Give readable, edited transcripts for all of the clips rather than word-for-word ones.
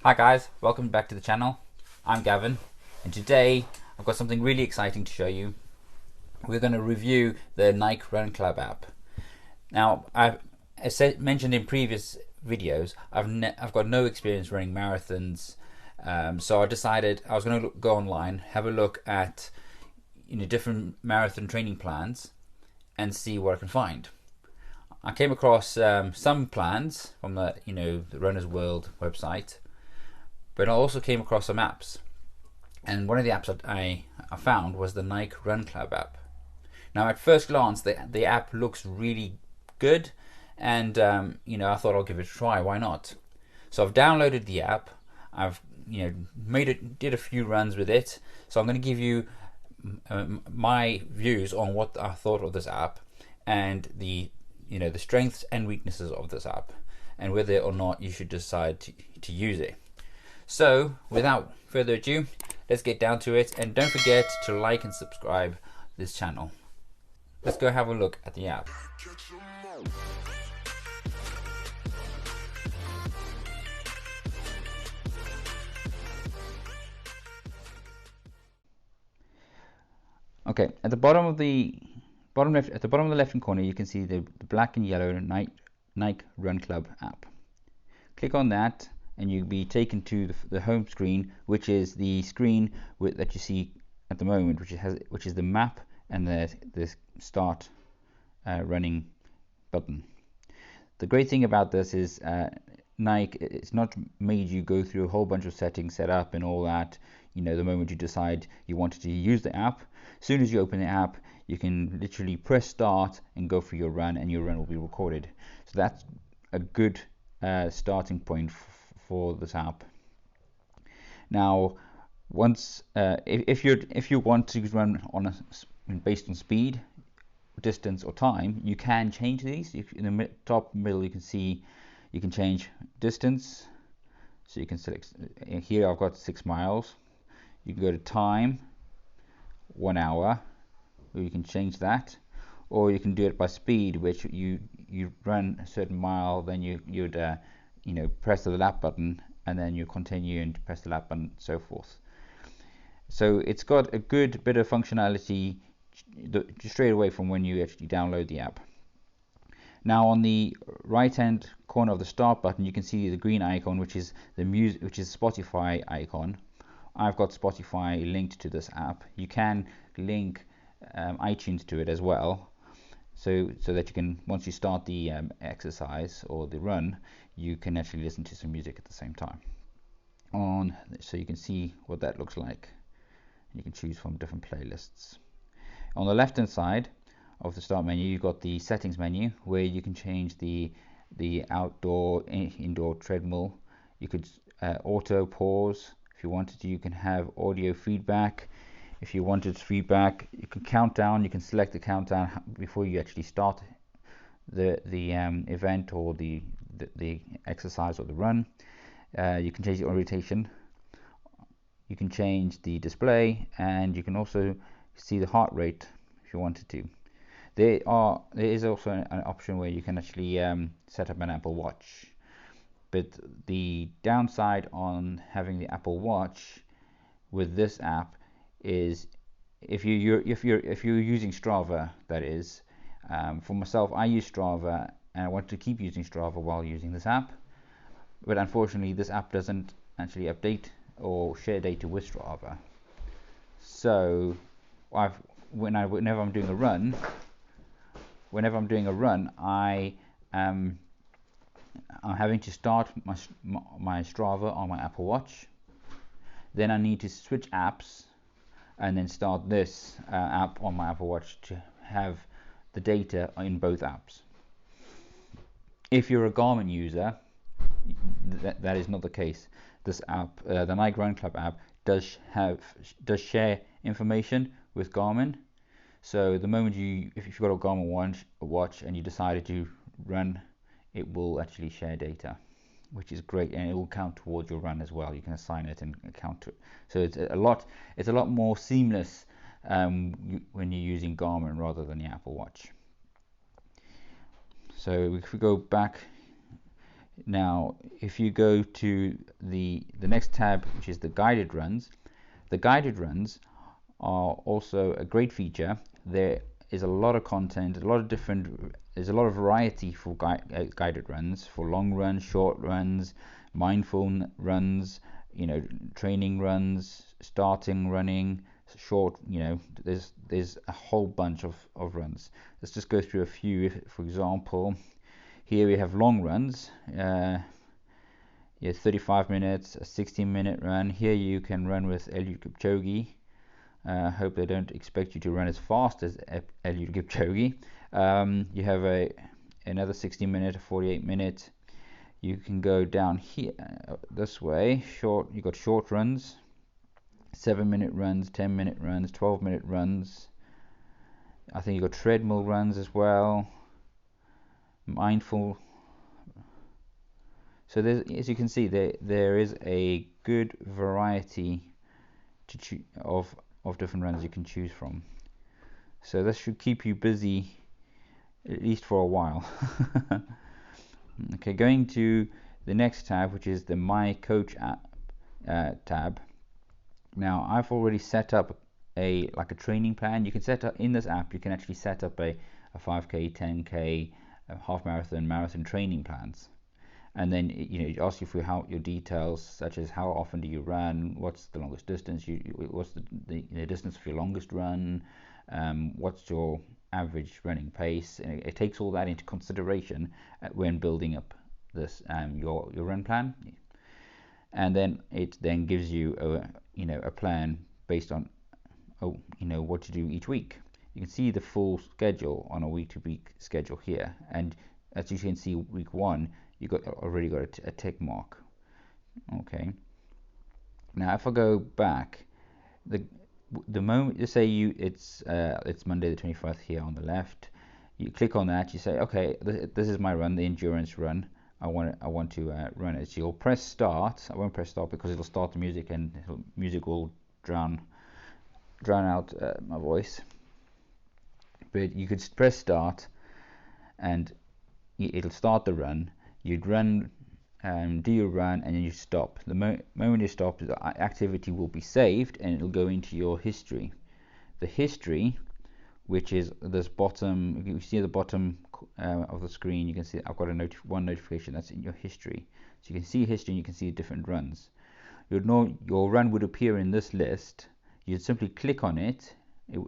Hi guys, welcome back to the channel. I'm Gavin, and today I've got something really exciting to show you. We're going to review the Nike Run Club app. Now, as mentioned in previous videos, I've got no experience running marathons, so I decided I was going to go online, have a look at different marathon training plans, and see what I can find. I came across some plans from the Runner's World website, but I also came across some apps, and one of the apps that I found was the Nike Run Club app. Now, at first glance, the app looks really good, and I thought I'll give it a try. Why not? So I've downloaded the app. I've did a few runs with it. So I'm going to give you my views on what I thought of this app and the strengths and weaknesses of this app, and whether or not you should decide to use it. So without further ado, let's get down to it, and don't forget to like and subscribe this channel. Let's go have a look at the app. Okay, at the bottom of the left-hand corner, you can see the black and yellow Nike Run Club app. Click on that, and you'll be taken to the home screen, which is the screen that you see at the moment, which is the map and the start running button. The great thing about this is Nike, it's not made you go through a whole bunch of settings, set up and all that. The moment you decide you wanted to use the app, as soon as you open the app, you can literally press start and go for your run, and your run will be recorded. So that's a good starting point for this app. Now, once if you want to run based on speed, distance or time, you can change these. In the top middle, you can see you can change distance, so you can select here. I've got 6 miles. You can go to time, 1 hour, or you can change that, or you can do it by speed, which you run a certain mile, then you'd press the lap button, and then you continue and press the lap button, so forth. So it's got a good bit of functionality straight away from when you actually download the app. Now, on the right hand corner of the start button, you can see the green icon, which is Spotify icon. I've got Spotify linked to this app. You can link iTunes to it as well, so that you can, once you start the exercise or the run, you can actually listen to some music at the same time. So you can see what that looks like. You can choose from different playlists. On the left hand side of the start menu, you've got the settings menu, where you can change the outdoor, indoor treadmill. You could auto pause if you wanted to. You can have audio feedback. If you wanted feedback, you can count down. You can select the countdown before you actually start the event or the exercise or the run. You can change the orientation. You can change the display, and you can also see the heart rate if you wanted to. There is also an option where you can actually set up an Apple Watch. But the downside on having the Apple Watch with this app is if you're using Strava, that is. For myself, I use Strava, and I want to keep using Strava while using this app. But unfortunately, this app doesn't actually update or share data with Strava. So whenever I'm doing a run, I'm having to start my Strava on my Apple Watch. Then I need to switch apps and then start this app on my Apple Watch to have the data in both apps. If you're a Garmin user, that is not the case. This app, the Nike Run Club app, does share information with Garmin. So the moment if you've got a Garmin watch and you decided to run, it will actually share data, which is great, and it will count towards your run as well. You can assign it and count to it. So it's a lot more seamless when you're using Garmin rather than the Apple Watch. So if we go back Now, if you go to the next tab, which is the guided runs are also a great feature. There is a lot of content, there's a lot of variety for guided runs, for long runs, short runs, mindful runs, training runs, starting running, short, there's a whole bunch of runs. Let's just go through a few. For example, here we have long runs. 35 minutes, a 16-minute run. Here you can run with Eliud Kipchoge. Hope they don't expect you to run as fast as Eliud Kipchoge. You have another 60-minute, 48-minute. You can go down here this way. You got short runs, 7-minute runs, 10-minute runs, 12-minute runs. I think you got treadmill runs as well. Mindful. So as you can see, there is a good variety of different runs you can choose from. So this should keep you busy at least for a while. Okay, going to the next tab, which is the My Coach app tab. Now, I've already set up a training plan. You can set up in this app. You can actually set up a 5k, 10k, half marathon, marathon training plans. And then it asks you for your details, such as how often do you run, what's the longest distance, what's the distance for your longest run, what's your average running pace, and it takes all that into consideration when building up this your run plan. And then it then gives you a plan based on what to do each week. You can see the full schedule on a week-to-week schedule here, and as you can see, week 1 you already got a tick mark. Okay. Now, if I go back, the moment you say it's Monday the 21st here on the left, you click on that. You say, okay, this is my run, the endurance run. I want to run it. So you'll press start. I won't press start because it'll start the music, and music will drown out my voice. But you could press start, and it'll start the run. You'd run, do your run, and then you stop. The moment you stop, the activity will be saved, and it'll go into your history. The history, which is this bottom, you see at the bottom of the screen, you can see I've got one notification that's in your history. So you can see history, and you can see different runs. Your run would appear in this list. You'd simply click on it.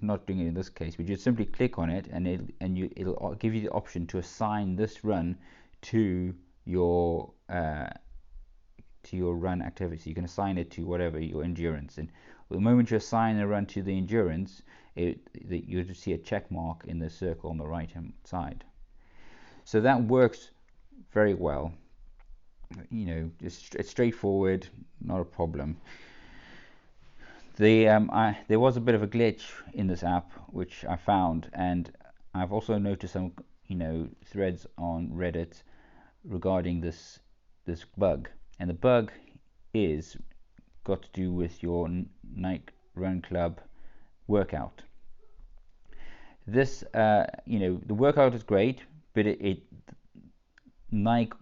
Not doing it in this case, but you'd simply click on it, and it'll give you the option to assign this run to your run activity. You can assign it to whatever your endurance, and the moment you assign a run to the endurance, you'll just see a check mark in the circle on the right hand side. So that works very well. It's straightforward, not a problem. There was a bit of a glitch in this app which I found, and I've also noticed some threads on Reddit regarding this bug, and the bug is got to do with your Nike Run Club workout. This the workout is great, but Nike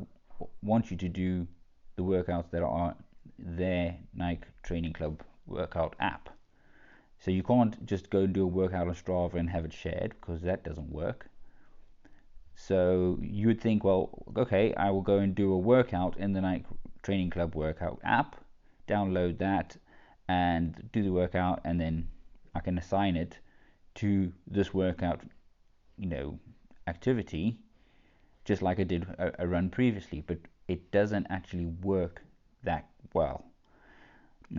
wants you to do the workouts that are their Nike Training Club workout app. So you can't just go and do a workout on Strava and have it shared, because that doesn't work. So you would think, well, okay, I will go and do a workout in the Nike Training Club workout app, download that and do the workout, and then I can assign it to this workout activity, just like I did a run previously. But it doesn't actually work that well.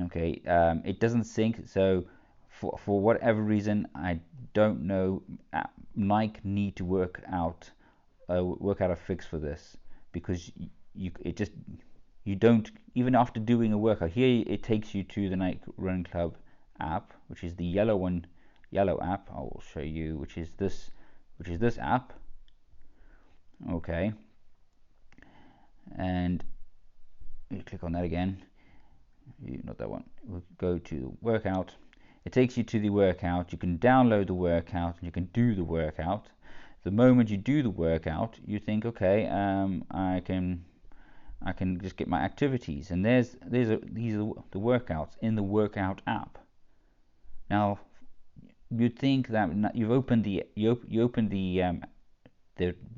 Okay, it doesn't sync. So for whatever reason, I don't know, Nike need to work out a fix for this, because you don't, even after doing a workout here, it takes you to the Nike Run Club app, which is the yellow app. I will show you, which is this app. Okay, and you click on that again. Not that one. We'll go to workout. It takes you to the workout. You can download the workout, and you can do the workout. The moment you do the workout, you think, okay, I can I can just get my activities, and these are the workouts in the workout app. Now you'd think that you've opened the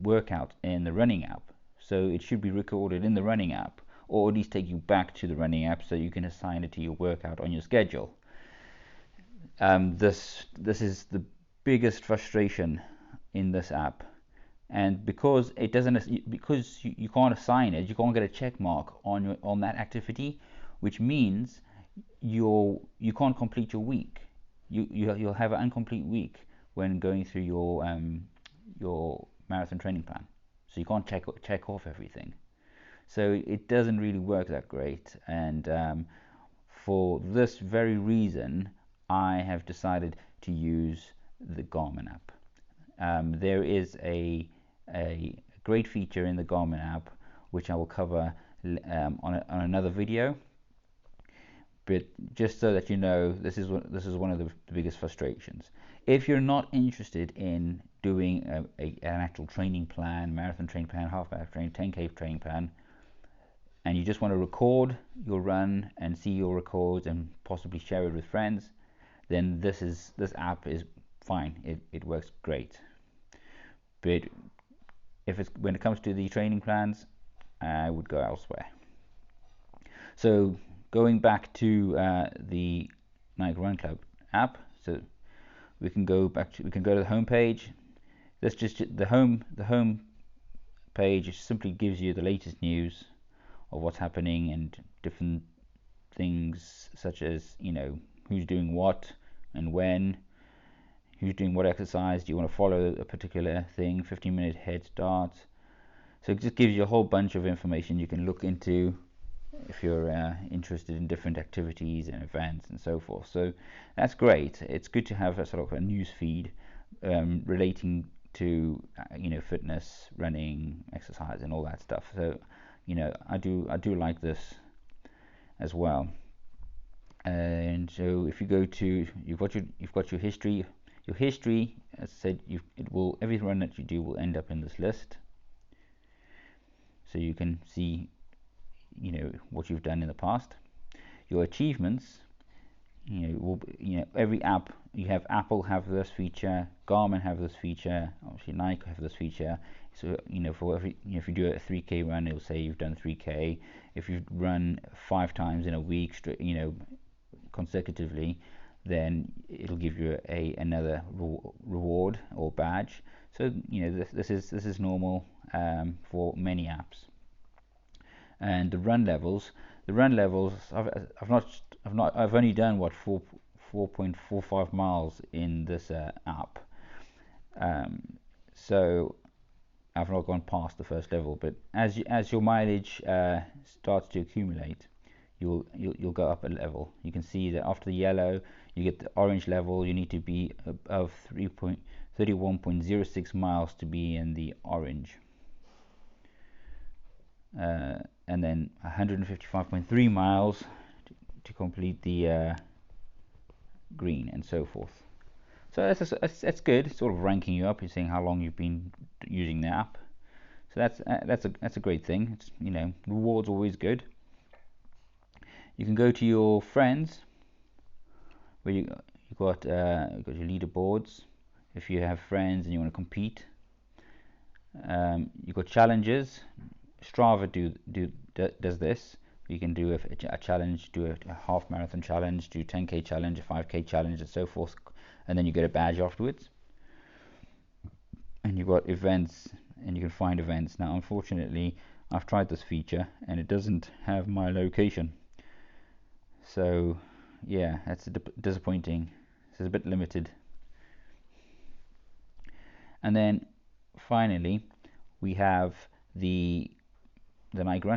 workout in the running app, so it should be recorded in the running app, or at least take you back to the running app so you can assign it to your workout on your schedule. This is the biggest frustration in this app, and because it doesn't, because you can't assign it, you can't get a check mark on that activity, which means you can't complete your week. You'll have an incomplete week when going through your marathon training plan, so you can't check off everything. So it doesn't really work that great, and for this very reason, I have decided to use the Garmin app. There is a great feature in the Garmin app which I will cover on another video. But just so that you know, this is one of the biggest frustrations. If you're not interested in doing an actual training plan, marathon training plan, half marathon training, 10K training plan, and you just want to record your run and see your records and possibly share it with friends, then this app is fine. It works great. But when it comes to the training plans, I would go elsewhere. So going back to the Nike Run Club app, so we can go to the home page. That's just the home page simply gives you the latest news of what's happening and different things, such as who's doing what and when, who's doing what exercise. Do you want to follow a particular thing? 15-minute head start. So it just gives you a whole bunch of information you can look into if you're interested in different activities and events and so forth. So that's great. It's good to have a sort of a news feed relating to fitness, running, exercise, and all that stuff. So I do like this as well. And so if you go to, you've got your history. Your history, as I said, every run that you do will end up in this list, so you can see what you've done in the past. Your achievements, every app, you have Apple have this feature, Garmin have this feature, obviously Nike have this feature. So for every, if you do a 3K run, it'll say you've done 3K. If you run 5 times in a week, consecutively, then it'll give you another reward or badge. So this is normal for many apps. And the run levels, I've only done 4.45 miles in this app, so I've not gone past the first level. But as your mileage starts to accumulate, you'll go up a level. You can see that after the yellow, you get the orange level. You need to be above 31.06 miles to be in the orange. And then 155.3 miles to complete the green, and so forth. So that's good. It's sort of ranking you up. You're saying how long you've been using the app. So that's a great thing. It's, rewards always good. You can go to your friends, where you've got your leaderboards. If you have friends and you want to compete, you've got challenges. Strava does this. You can do a challenge, do a half marathon challenge, do 10K challenge, a 5K challenge, and so forth, and then you get a badge afterwards. And you've got events, and you can find events. Now, unfortunately, I've tried this feature, and it doesn't have my location. So, yeah, that's disappointing. It's a bit limited. And then, finally, we have the Nike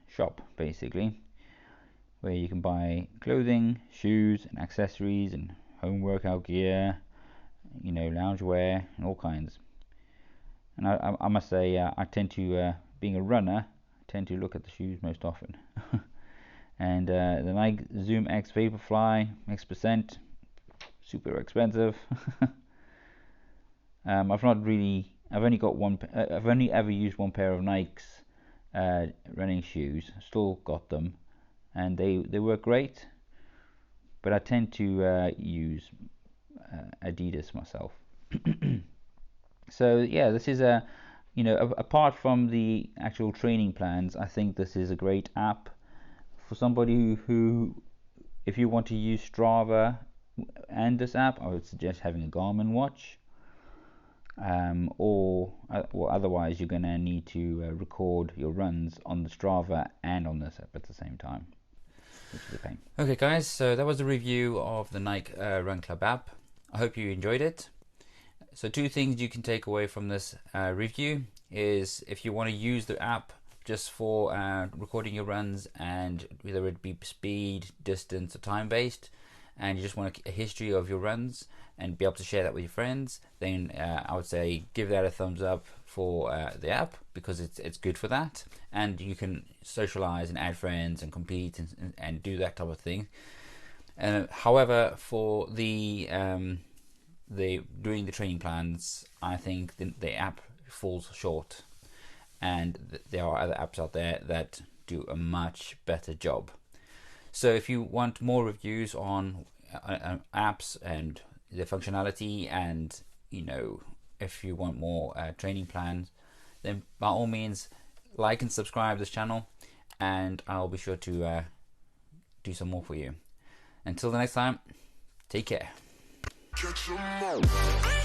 shop, basically, where you can buy clothing, shoes, and accessories, and home workout gear, loungewear, and all kinds. And I must say, I tend to, being a runner, tend to look at the shoes most often. And the Nike Zoom X Vaporfly X%, super expensive. I've only ever used one pair of Nikes running shoes. Still got them, and they work great. But I tend to use Adidas myself. So yeah, this is a, you know, apart from the actual training plans, I think this is a great app for somebody who if you want to use Strava and this app, I would suggest having a Garmin watch. Or otherwise you're going to need to record your runs on the Strava and on this app at the same time, which is a pain. Okay guys, so that was the review of the Nike Run Club app. I hope you enjoyed it. So 2 things you can take away from this review is, if you want to use the app just for recording your runs, and whether it be speed, distance or time based, and you just want a history of your runs and be able to share that with your friends, then I would say give that a thumbs up for the app, because it's good for that, and you can socialize and add friends and compete and do that type of thing. However, for the doing the training plans, I think the app falls short, and there are other apps out there that do a much better job. So if you want more reviews on apps and the functionality, and you know, if you want more training plans, then by all means like and subscribe this channel, and I'll be sure to do some more for you. Until the next time, take care. Catch 'em all.